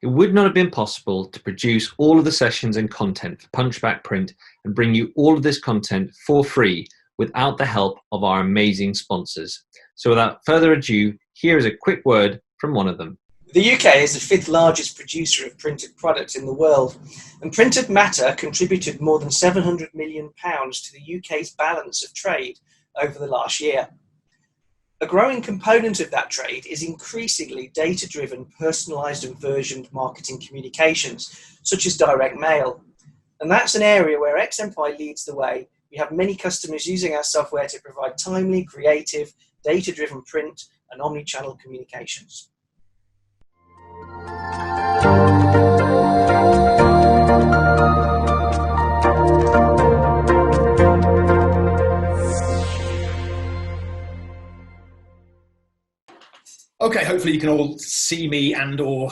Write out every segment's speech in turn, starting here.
It would not have been possible to produce all of the sessions and content for Punchback Print and bring you all of this content for free without the help of our amazing sponsors. So without further ado, here is a quick word from one of them. The UK is the fifth largest producer of printed products in the world, and printed matter contributed more than £700 million to the UK's balance of trade over the last year. A growing component of that trade is increasingly data-driven, personalised and versioned marketing communications, such as direct mail. And that's an area where XMPI leads the way. We have many customers using our software to provide timely, creative, data-driven print and omni-channel communications. Okay, hopefully you can all see me and or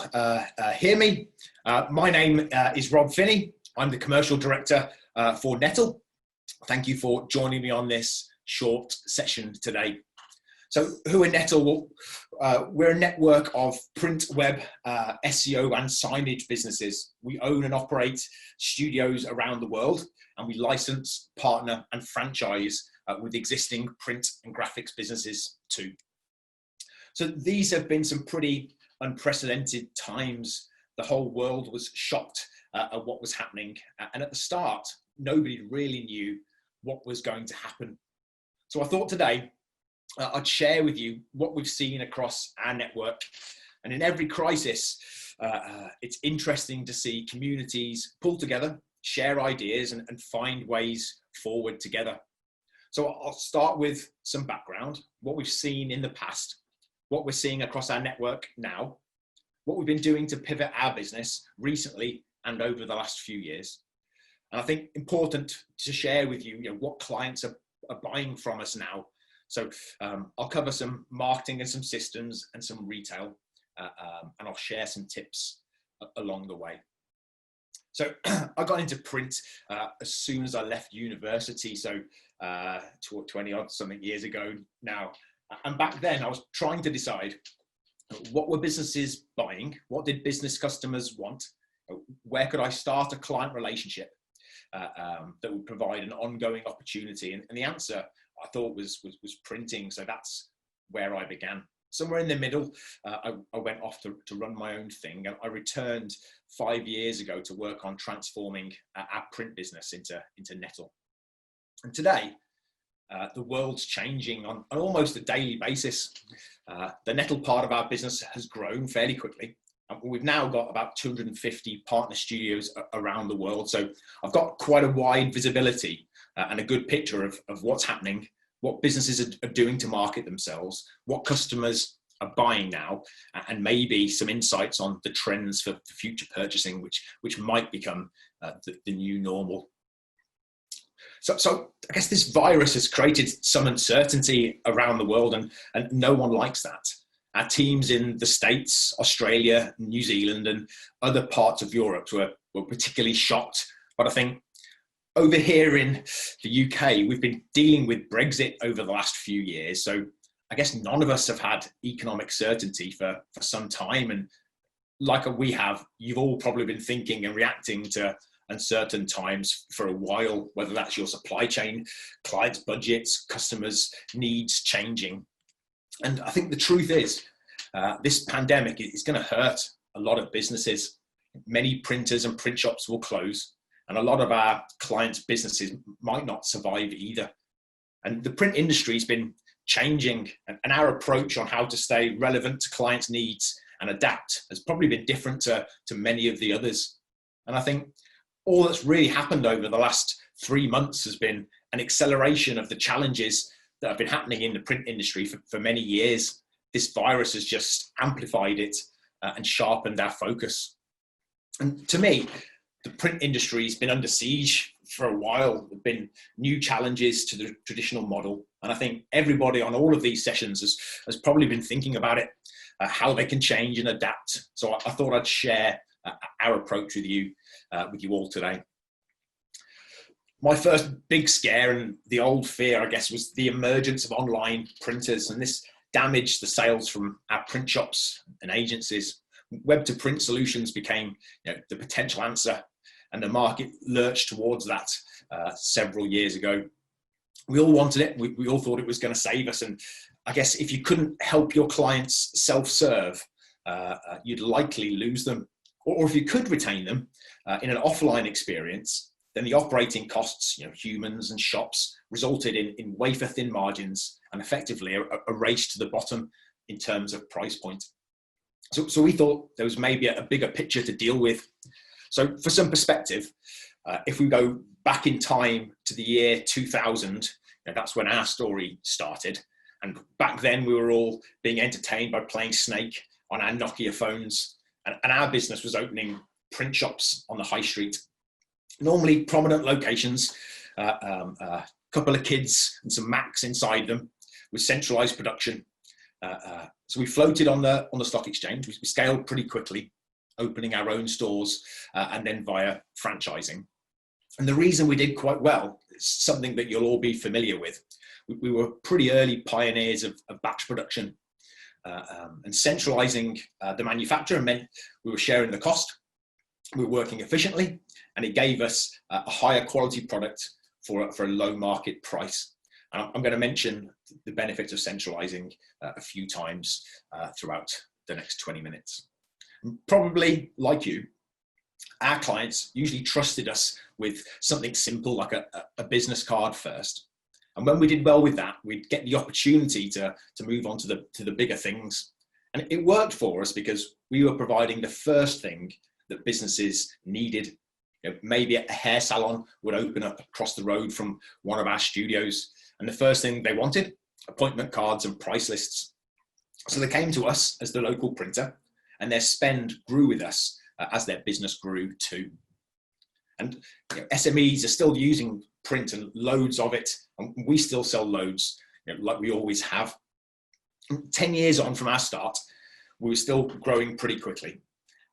hear me. My name is Rob Finney. I'm the Commercial Director for Nettl. Thank you for joining me on this short session today. So who are Nettl? We're a network of print, web, SEO and signage businesses. We own and operate studios around the world, and we license, partner and franchise with existing print and graphics businesses too. So these have been some pretty unprecedented times. The whole world was shocked at what was happening. And at the start, nobody really knew what was going to happen. So I thought today I'd share with you what we've seen across our network. And in every crisis, it's interesting to see communities pull together, share ideas and find ways forward together. So I'll start with some background, what we've seen in the past, what we're seeing across our network now, what we've been doing to pivot our business recently and over the last few years. And I think important to share with you, what clients are buying from us now. So I'll cover some marketing and some systems and some retail, and I'll share some tips along the way. So I got into print as soon as I left university, so 20 odd something years ago now. And back then I was trying to decide what were businesses buying, what did business customers want, where could I start a client relationship that would provide an ongoing opportunity. And the answer I thought was printing. So that's where I began. Somewhere in the middle, I went off to run my own thing. And I returned 5 years ago to work on transforming our print business into Nettl. And today, the world's changing on almost a daily basis. The Nettl part of our business has grown fairly quickly. We've now got about 250 partner studios around the world. So I've got quite a wide visibility and a good picture of what's happening, what businesses are doing to market themselves, what customers are buying now, and maybe some insights on the trends for future purchasing, which might become the new normal. So I guess this virus has created some uncertainty around the world, and no one likes that. Our teams in the States, Australia, New Zealand, and other parts of Europe were particularly shocked. But I think over here in the UK, we've been dealing with Brexit over the last few years. So I guess none of us have had economic certainty for some time. And like we have, you've all probably been thinking and reacting to uncertain times for a while, whether that's your supply chain, clients' budgets, customers' needs changing. And I think the truth is, this pandemic is going to hurt a lot of businesses. Many printers and print shops will close, and a lot of our clients' businesses might not survive either. And the print industry has been changing, and our approach on how to stay relevant to clients' needs and adapt has probably been different to many of the others. And I think all that's really happened over the last 3 months has been an acceleration of the challenges that have been happening in the print industry for many years. This virus has just amplified it and sharpened our focus. And to me, the print industry has been under siege for a while. There have been new challenges to the traditional model. And I think everybody on all of these sessions has probably been thinking about it, how they can change and adapt. So I thought I'd share our approach with you all today. My first big scare and the old fear, I guess, was the emergence of online printers, and this damaged the sales from our print shops and agencies. web to print solutions became the potential answer, and the market lurched towards that several years ago. We all wanted it. We all thought it was going to save us. And I guess if you couldn't help your clients self-serve, you'd likely lose them. Or if you could retain them in an offline experience, then the operating costs, humans and shops, resulted in wafer-thin margins and effectively a race to the bottom in terms of price point. So we thought there was maybe a bigger picture to deal with. So for some perspective, if we go back in time to the year 2000, that's when our story started. And back then we were all being entertained by playing Snake on our Nokia phones. And our business was opening print shops on the high street, normally prominent locations, a couple of kids and some Macs inside them with centralized production. So we floated on the stock exchange. We scaled pretty quickly, opening our own stores and then via franchising. And the reason we did quite well is something that you'll all be familiar with. We were pretty early pioneers of batch production, and centralizing the manufacture meant we were sharing the cost, we were working efficiently, and it gave us a higher quality product for a low market price. And I'm going to mention the benefits of centralizing a few times throughout the next 20 minutes. And probably like you, our clients usually trusted us with something simple like a business card first. And when we did well with that, we'd get the opportunity to move on to the bigger things. And it worked for us because we were providing the first thing that businesses needed. Maybe a hair salon would open up across the road from one of our studios, and the first thing they wanted, appointment cards and price lists. So they came to us as the local printer, and their spend grew with us as their business grew too. And SMEs are still using print and loads of it, and we still sell loads like we always have. 10 years on from our start, we were still growing pretty quickly.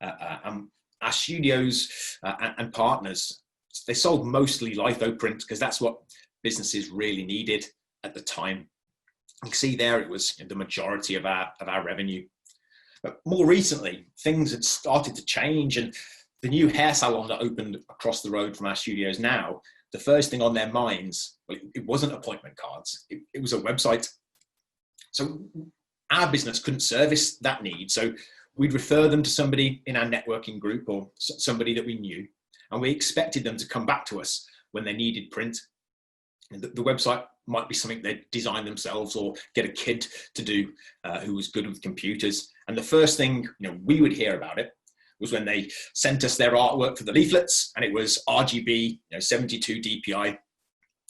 Our studios and partners, they sold mostly litho print because that's what businesses really needed at the time. You can see there it was the majority of our revenue. But more recently, things had started to change, and the new hair salon that opened across the road from our studios now, the first thing on their minds, well, it wasn't appointment cards, it was a website. So our business couldn't service that need. So we'd refer them to somebody in our networking group or somebody that we knew, and we expected them to come back to us when they needed print. And the website might be something they'd design themselves or get a kid to do who was good with computers. And the first thing we would hear about it was when they sent us their artwork for the leaflets, and it was RGB, 72 DPI,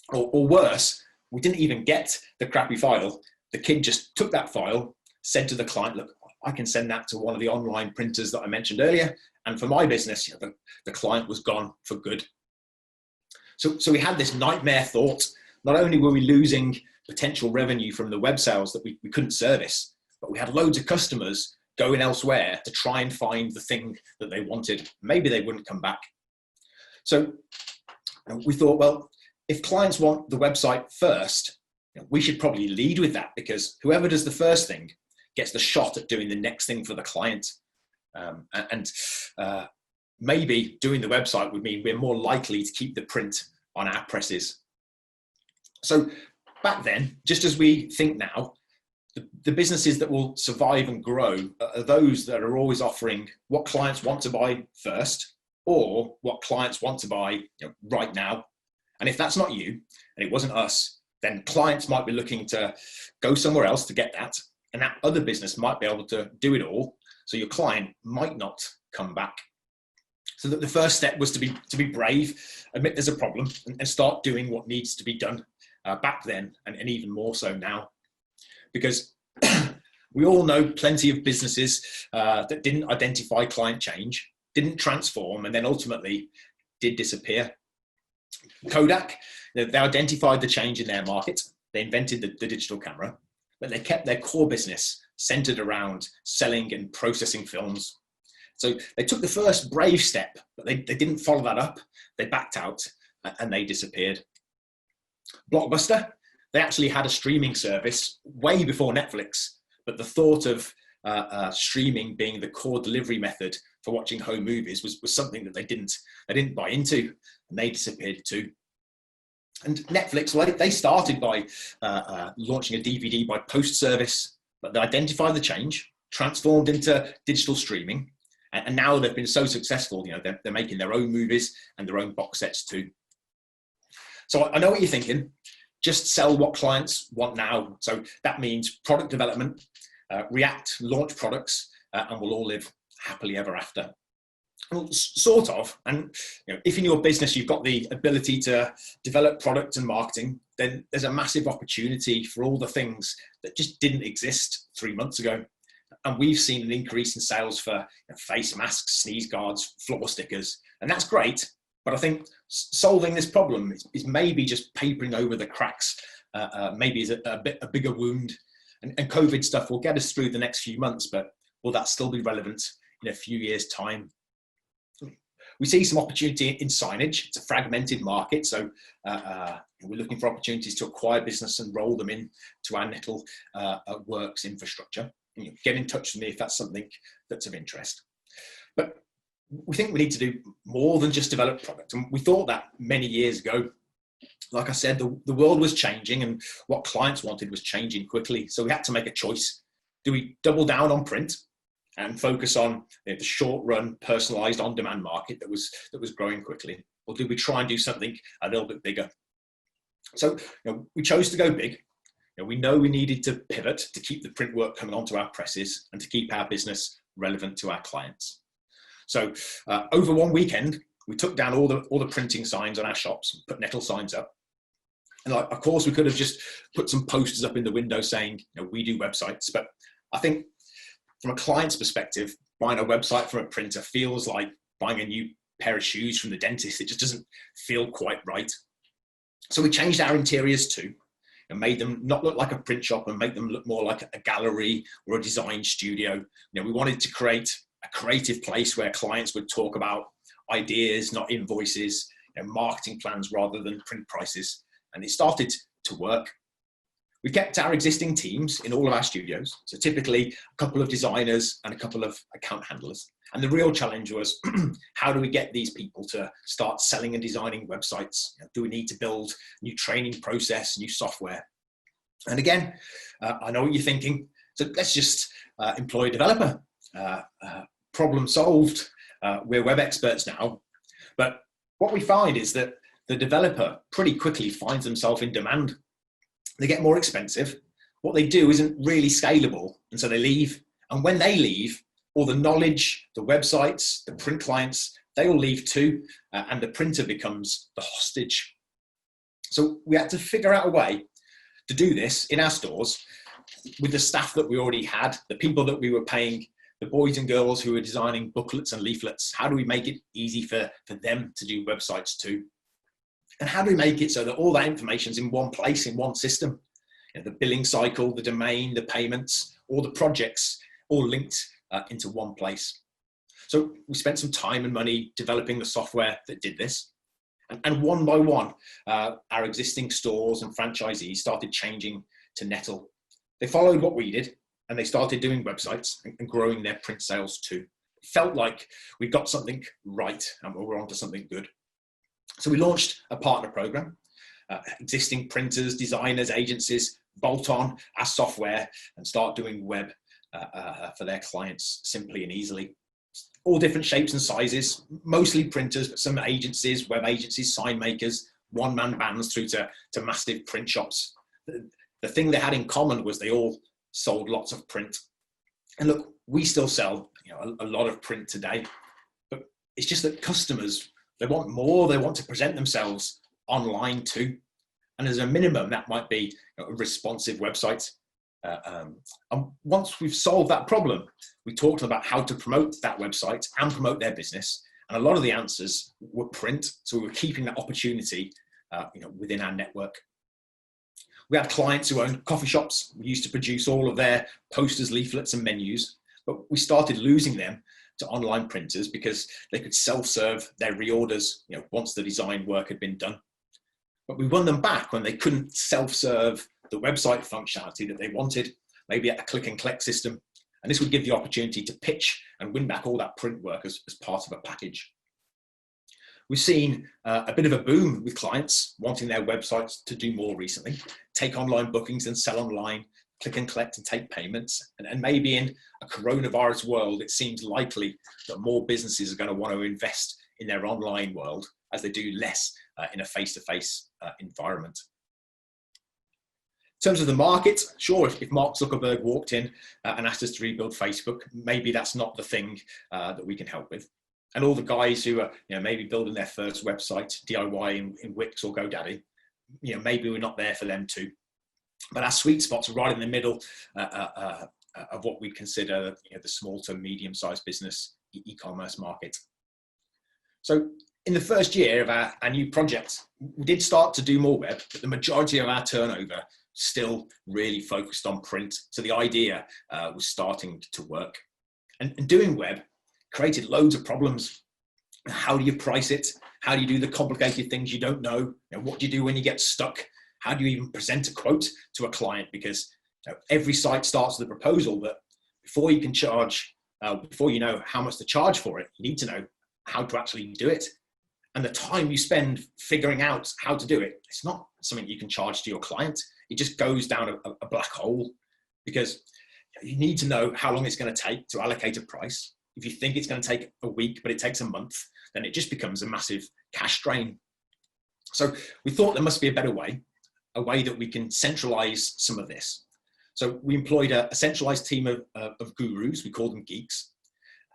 or worse, we didn't even get the crappy file. The kid just took that file, said to the client, look, I can send that to one of the online printers that I mentioned earlier. And for my business, the client was gone for good. So we had this nightmare thought. Not only were we losing potential revenue from the web sales that we couldn't service, but we had loads of customers going elsewhere to try and find the thing that they wanted. Maybe they wouldn't come back. So we thought, well, if clients want the website first, we should probably lead with that, because whoever does the first thing gets the shot at doing the next thing for the client. Maybe doing the website would mean we're more likely to keep the print on our presses. So back then, just as we think now, the businesses that will survive and grow are those that are always offering what clients want to buy first, or what clients want to buy right now. And if that's not you, and it wasn't us, then clients might be looking to go somewhere else to get that. And that other business might be able to do it all. So your client might not come back. So that the first step was to be brave, admit there's a problem, and start doing what needs to be done back then, and even more so now. Because we all know plenty of businesses that didn't identify client change, didn't transform, and then ultimately did disappear. Kodak, they identified the change in their market. They invented the digital camera, but they kept their core business centered around selling and processing films. So they took the first brave step, but they didn't follow that up. They backed out and they disappeared. Blockbuster, they actually had a streaming service way before Netflix, but the thought of streaming being the core delivery method for watching home movies was something that they didn't buy into, and they disappeared too. And Netflix, well, they started by launching a DVD by post service, but they identified the change, transformed into digital streaming, and now they've been so successful, they're making their own movies and their own box sets too. So I know what you're thinking. Just sell what clients want now. So that means product development, react, launch products, and we'll all live happily ever after. Well, sort of. And if in your business you've got the ability to develop product and marketing, then there's a massive opportunity for all the things that just didn't exist 3 months ago. And we've seen an increase in sales for face masks, sneeze guards, floor stickers, and that's great. But I think solving this problem is maybe just papering over the cracks, maybe is a bigger wound. And COVID stuff will get us through the next few months, but will that still be relevant in a few years' time? We see some opportunity in signage. It's a fragmented market, so we're looking for opportunities to acquire business and roll them in to our Nettl Works infrastructure. Get in touch with me if that's something that's of interest. But we think we need to do more than just develop product. And we thought that many years ago. Like I said, the world was changing and what clients wanted was changing quickly. So we had to make a choice. Do we double down on print and focus on the short run, personalized on-demand market that was growing quickly? Or did we try and do something a little bit bigger? So we chose to go big. We know we needed to pivot to keep the print work coming onto our presses and to keep our business relevant to our clients. So over one weekend, we took down all the printing signs on our shops, put Nettl signs up. And of course, we could have just put some posters up in the window saying, we do websites. But I think from a client's perspective, buying a website from a printer feels like buying a new pair of shoes from the dentist. It just doesn't feel quite right. So we changed our interiors too and made them not look like a print shop and make them look more like a gallery or a design studio. We wanted to create a creative place where clients would talk about ideas, not invoices, marketing plans rather than print prices. And it started to work. We kept our existing teams in all of our studios. So typically a couple of designers and a couple of account handlers. And the real challenge was, how do we get these people to start selling and designing websites? Do we need to build new training process, new software? And again, I know what you're thinking. So let's just employ a developer. Problem solved. We're web experts now. But what we find is that the developer pretty quickly finds themselves in demand. They get more expensive. What they do isn't really scalable, and so they leave. And when they leave, all the knowledge, the websites, the print clients, they all leave too, and the printer becomes the hostage. So we had to figure out a way to do this in our stores with the staff that we already had, the people that we were paying, the boys and girls who were designing booklets and leaflets. How do we make it easy for them to do websites too? And how do we make it so that all that information is in one place, in one system? The billing cycle, the domain, the payments, all the projects, all linked into one place. So we spent some time and money developing the software that did this. And one by one, our existing stores and franchisees started changing to Nettl. They followed what we did, and they started doing websites and growing their print sales too. It felt like we got something right and we were onto something good. So we launched a partner program. Existing printers, designers, agencies bolt on our software and start doing web for their clients simply and easily. All different shapes and sizes, mostly printers, but some agencies, web agencies, sign makers, one-man bands through to massive print shops. The thing they had in common was they all sold lots of print. And look, we still sell a lot of print today, but it's just that customers, they want more, they want to present themselves online too. And as a minimum, that might be a responsive website. And once we've solved that problem, we talked about how to promote that website and promote their business. And a lot of the answers were print. So we were keeping that opportunity within our network. We had clients who owned coffee shops. We used to produce all of their posters, leaflets, and menus, but we started losing them to online printers because they could self-serve their reorders once the design work had been done. But we won them back when they couldn't self-serve the website functionality that they wanted, maybe a click and collect system. And this would give the opportunity to pitch and win back all that print work as part of a package. We've seen a bit of a boom with clients wanting their websites to do more recently, take online bookings and sell online, click and collect and take payments. And maybe in a coronavirus world, it seems likely that more businesses are going to want to invest in their online world as they do less in a face-to-face environment. In terms of the market, sure, if Mark Zuckerberg walked in and asked us to rebuild Facebook, maybe that's not the thing that we can help with. And all the guys who are maybe building their first website, DIY in Wix or GoDaddy, maybe we're not there for them too. But our sweet spot's right in the middle of what we consider the small to medium-sized business e-commerce market. So in the first year of our new project, we did start to do more web, but the majority of our turnover still really focused on print. So the idea was starting to work. And doing web created loads of problems. How do you price it? How do you do the complicated things you don't know? What do you do when you get stuck? How do you even present a quote to a client? Because every site starts with a proposal, but before you can charge, before you know how much to charge for it, you need to know how to actually do it. And the time you spend figuring out how to do it, it's not something you can charge to your client. It just goes down a black hole, because you need to know how long it's going to take to allocate a price. If you think it's going to take a week, but it takes a month, then it just becomes a massive cash drain. So we thought there must be a better way, a way that we can centralize some of this. So we employed a centralized team of gurus, we call them geeks,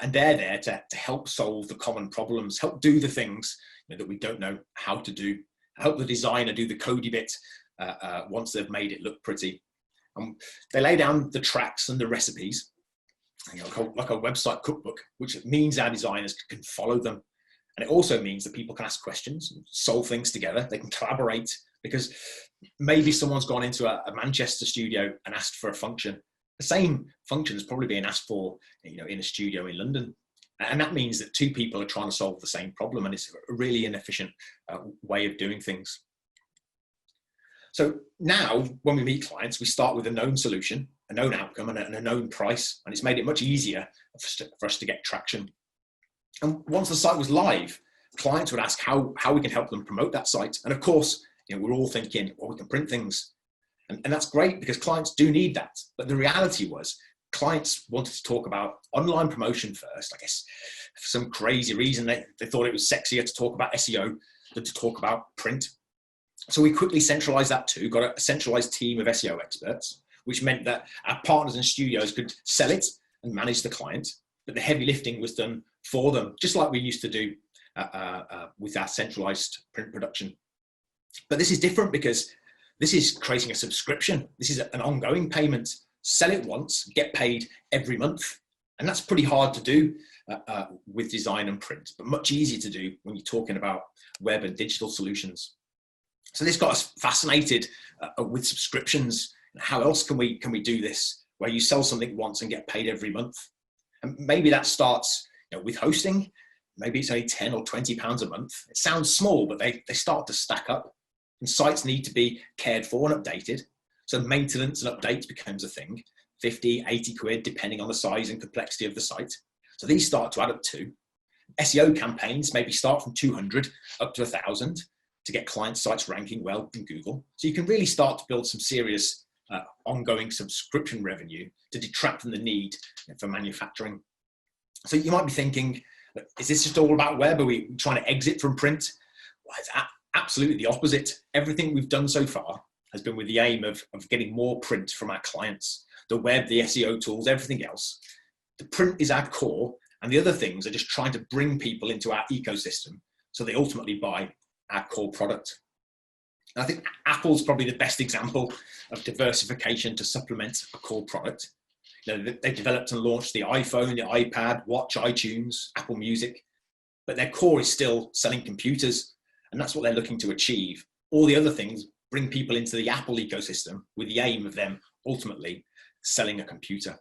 and they're there to help solve the common problems, help do the things that we don't know how to do, help the designer do the codey bit once they've made it look pretty. They lay down the tracks and the recipes, like a website cookbook, which means our designers can follow them. And it also means that people can ask questions and solve things together. They can collaborate, because maybe someone's gone into a Manchester studio and asked for a function. The same function is probably being asked for in a studio in London. And that means that two people are trying to solve the same problem, and it's a really inefficient way of doing things. So now when we meet clients, we start with a known solution, a known outcome, and a known price, and it's made it much easier for us to get traction. And once the site was live, clients would ask how we can help them promote that site. And of course, we're all thinking, well, we can print things. And that's great, because clients do need that. But the reality was, clients wanted to talk about online promotion first, I guess, for some crazy reason. They thought it was sexier to talk about SEO than to talk about print. So we quickly centralized that too, got a centralized team of SEO experts, which meant that our partners and studios could sell it and manage the client, but the heavy lifting was done for them, just like we used to do with our centralized print production. But this is different, because this is creating a subscription. This is an ongoing payment. Sell it once, get paid every month. And that's pretty hard to do with design and print, but much easier to do when you're talking about web and digital solutions. So this got us fascinated with subscriptions. How else can we do this, where you sell something once and get paid every month? And maybe that starts with hosting. Maybe it's only 10 or 20 pounds a month. It sounds small, but they start to stack up. And sites need to be cared for and updated. So maintenance and updates becomes a thing, 50, 80 quid, depending on the size and complexity of the site. So these start to add up too. SEO campaigns maybe start from 200 up to 1,000 to get client sites ranking well in Google. So you can really start to build some serious ongoing subscription revenue to detract from the need for manufacturing. So you might be thinking, is this just all about web? Are we trying to exit from print? Well, it's absolutely the opposite. Everything we've done so far has been with the aim of getting more print from our clients. The web, the SEO tools, everything else. The print is our core, and the other things are just trying to bring people into our ecosystem so they ultimately buy our core product. And I think Apple's probably the best example of diversification to supplement a core product. They developed and launched the iPhone, the iPad, Watch, iTunes, Apple Music, but their core is still selling computers, and that's what they're looking to achieve. All the other things bring people into the Apple ecosystem with the aim of them ultimately selling a computer.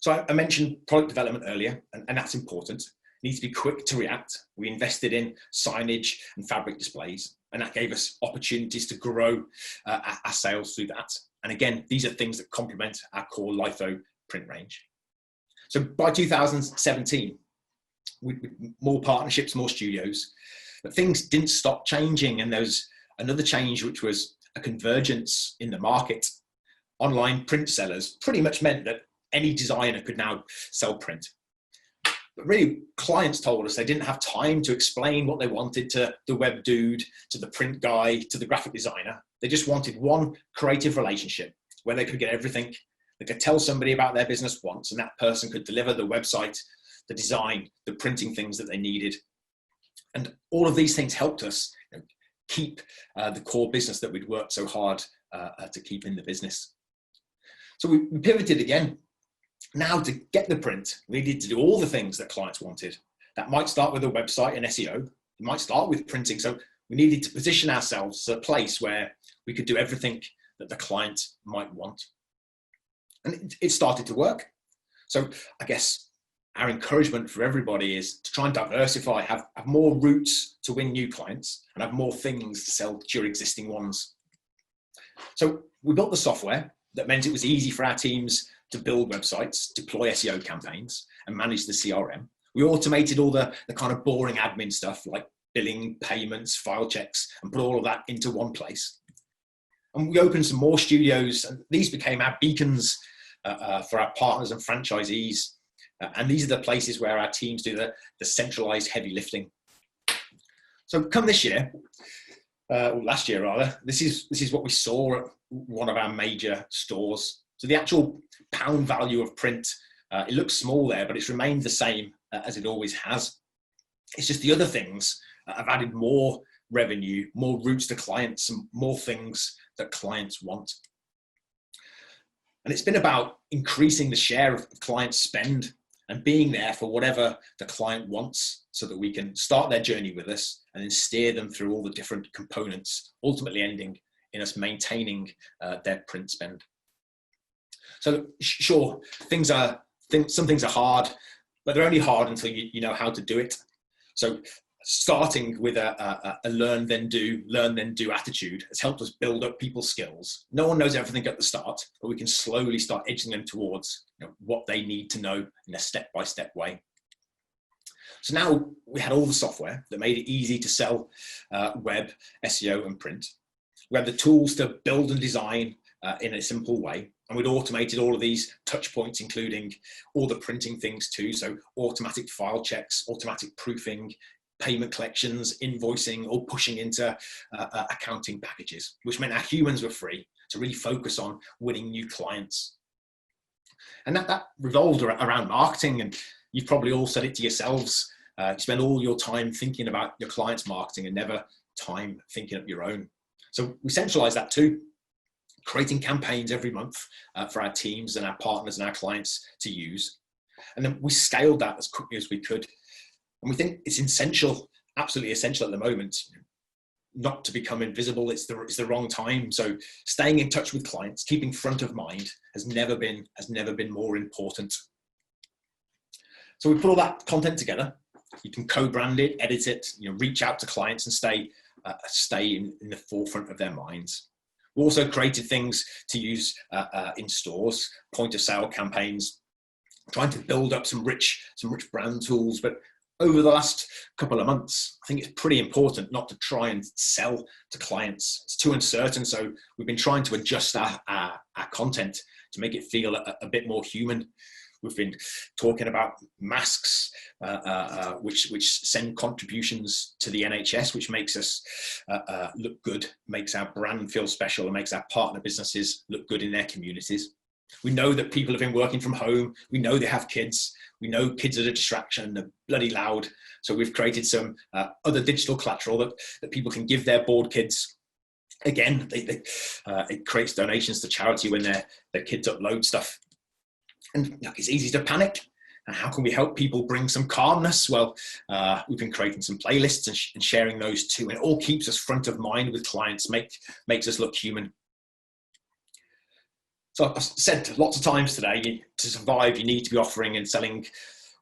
So I mentioned product development earlier, and that's important. It needs to be quick to react. We invested in signage and fabric displays, and that gave us opportunities to grow our sales through that. And again, these are things that complement our core LIFO print range. So by 2017, with more partnerships, more studios, but things didn't stop changing. And there was another change, which was a convergence in the market. Online print sellers pretty much meant that any designer could now sell print. But really, clients told us they didn't have time to explain what they wanted to the web dude, to the print guy, to the graphic designer. They just wanted one creative relationship where they could get everything. They could tell somebody about their business once, and that person could deliver the website, the design, the printing things that they needed. And all of these things helped us keep the core business that we'd worked so hard to keep in the business. So we pivoted again. Now, to get the print, we needed to do all the things that clients wanted. That might start with a website and SEO. It might start with printing. So we needed to position ourselves as a place where we could do everything that the client might want. And it started to work. So I guess our encouragement for everybody is to try and diversify, have more routes to win new clients, and have more things to sell to your existing ones. So we built the software that meant it was easy for our teams to build websites, deploy SEO campaigns, and manage the CRM. We automated all the kind of boring admin stuff like billing, payments, file checks, and put all of that into one place. And we opened some more studios, and these became our beacons for our partners and franchisees. And these are the places where our teams do the centralized heavy lifting. So come this year, or last year rather, this is what we saw at one of our major stores. So the actual pound value of print, it looks small there, but it's remained the same as it always has. It's just the other things have added more revenue, more routes to clients, and more things that clients want. And it's been about increasing the share of client spend and being there for whatever the client wants so that we can start their journey with us and then steer them through all the different components, ultimately ending in us maintaining their print spend. So sure, some things are hard, but they're only hard until you know how to do it. So starting with a learn then do attitude has helped us build up people's skills. No one knows everything at the start, but we can slowly start edging them towards what they need to know in a step-by-step way. So now we had all the software that made it easy to sell web, SEO, and print. We had the tools to build and design in a simple way. And we'd automated all of these touch points, including all the printing things too. So automatic file checks, automatic proofing, payment collections, invoicing, all pushing into accounting packages, which meant our humans were free to really focus on winning new clients. And that revolved around marketing. And you've probably all said it to yourselves. You spend all your time thinking about your clients' marketing and never time thinking of your own. So we centralized that too, creating campaigns every month for our teams and our partners and our clients to use. And then we scaled that as quickly as we could. And we think it's essential, absolutely essential at the moment, not to become invisible. It's the wrong time. So staying in touch with clients, keeping front of mind has never been more important. So we put all that content together. You can co-brand it, edit it, reach out to clients and stay in the forefront of their minds. We also created things to use in stores, point of sale campaigns, trying to build up some rich brand tools. But over the last couple of months, I think it's pretty important not to try and sell to clients. It's too uncertain. So we've been trying to adjust our content to make it feel a bit more human. We've been talking about masks, which send contributions to the NHS, which makes us look good, makes our brand feel special, and makes our partner businesses look good in their communities. We know that people have been working from home. We know they have kids. We know kids are a distraction. They're bloody loud. So we've created some other digital collateral that people can give their bored kids. Again, it creates donations to charity when their kids upload stuff. And it's easy to panic. And how can we help people bring some calmness? Well, we've been creating some playlists and sharing those too. And it all keeps us front of mind with clients, makes us look human. So I've said lots of times today, to survive, you need to be offering and selling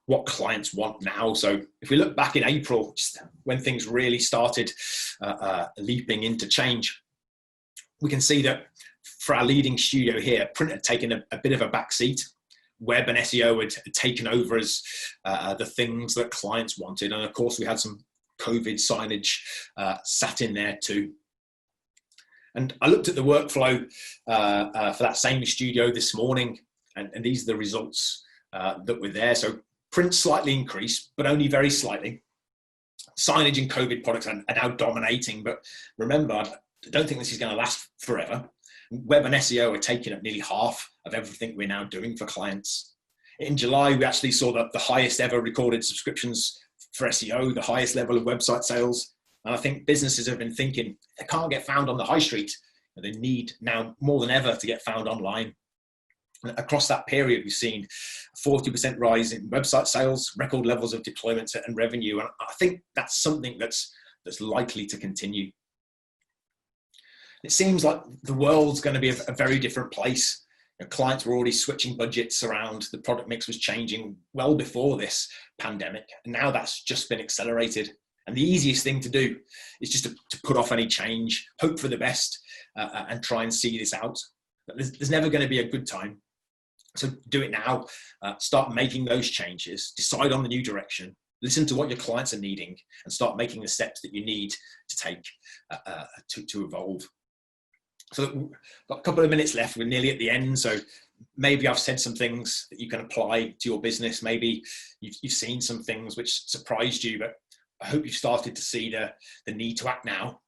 what clients want now. So if we look back in April, just when things really started leaping into change, we can see that for our leading studio here, print had taken a bit of a back seat. web and SEO had taken over as the things that clients wanted. And of course, we had some COVID signage sat in there too. And I looked at the workflow for that same studio this morning, and these are the results that were there. So print slightly increased, but only very slightly. Signage and COVID products are now dominating, but remember, I don't think this is going to last forever. Web and SEO are taking up nearly half of everything we're now doing for clients. In July, we actually saw the highest ever recorded subscriptions for SEO, the highest level of website sales. And I think businesses have been thinking they can't get found on the high street, and they need now more than ever to get found online. And across that period, we've seen a 40% rise in website sales, record levels of deployment and revenue. And I think that's something that's likely to continue. It seems like the world's going to be a very different place. Clients were already switching budgets around. The product mix was changing well before this pandemic. And now that's just been accelerated. And the easiest thing to do is just to put off any change, hope for the best, and try and see this out. But there's never going to be a good time. So do it now. Start making those changes. Decide on the new direction. Listen to what your clients are needing, and start making the steps that you need to take to evolve. So we've got a couple of minutes left. We're nearly at the end. So maybe I've said some things that you can apply to your business. Maybe you've seen some things which surprised you, but I hope you've started to see the need to act now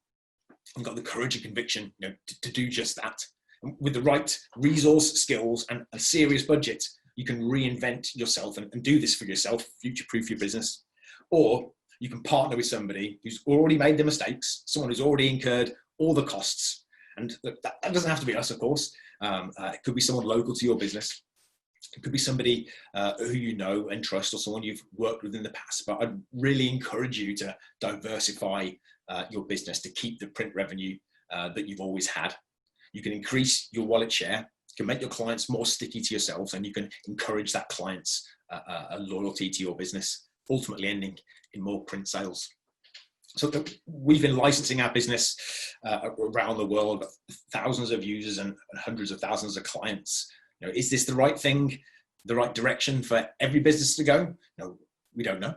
and got the courage and conviction to do just that. And with the right resource, skills, and a serious budget, you can reinvent yourself and do this for yourself, future-proof your business. Or you can partner with somebody who's already made the mistakes, someone who's already incurred all the costs. And that doesn't have to be us, of course. It could be someone local to your business. It could be somebody who you know and trust, or someone you've worked with in the past. But I'd really encourage you to diversify your business to keep the print revenue that you've always had. You can increase your wallet share, you can make your clients more sticky to yourselves, and you can encourage that client's loyalty to your business, ultimately ending in more print sales. So we've been licensing our business around the world, thousands of users and hundreds of thousands of clients. Is this the right thing, the right direction for every business to go? No, we don't know.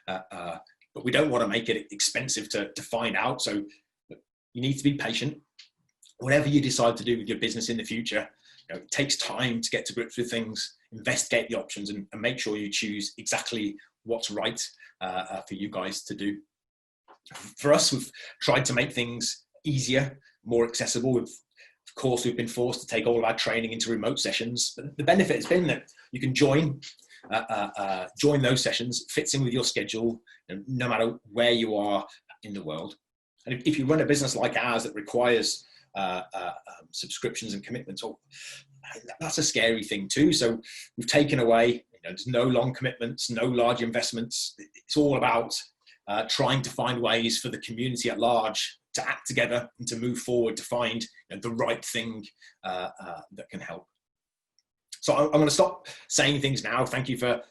But we don't want to make it expensive to find out. So you need to be patient. Whatever you decide to do with your business in the future, it takes time to get to grips with things, investigate the options, and make sure you choose exactly what's right for you guys to do. For us, we've tried to make things easier, more accessible. Of course, we've been forced to take all of our training into remote sessions. But the benefit has been that you can join those sessions, fits in with your schedule, no matter where you are in the world. And if you run a business like ours that requires subscriptions and commitments, that's a scary thing too. So we've taken away, there's no long commitments, no large investments. It's all about trying to find ways for the community at large to act together and to move forward to find the right thing that can help. So I'm going to stop saying things now. Thank you for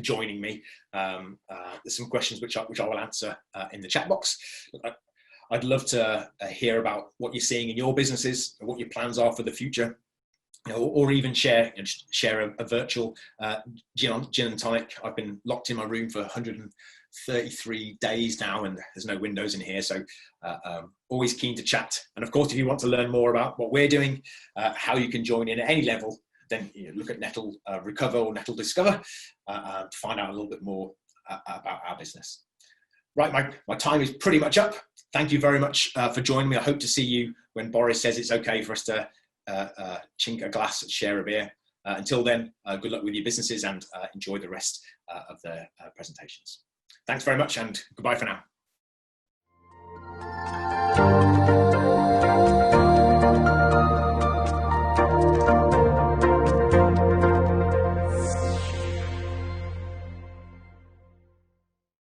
joining me. There's some questions which I will answer in the chat box. I'd love to hear about what you're seeing in your businesses and what your plans are for the future. Or even share a virtual gin and tonic. I've been locked in my room for 133 days now, and there's no windows in here, so always keen to chat. And of course, if you want to learn more about what we're doing, how you can join in at any level, then look at Nettl Recover or Nettl Discover to find out a little bit more about our business. Right, my time is pretty much up. Thank you very much for joining me. I hope to see you when Boris says it's okay for us to chink a glass and share a beer. Until then, good luck with your businesses, and enjoy the rest of the presentations. Thanks very much, and goodbye for now.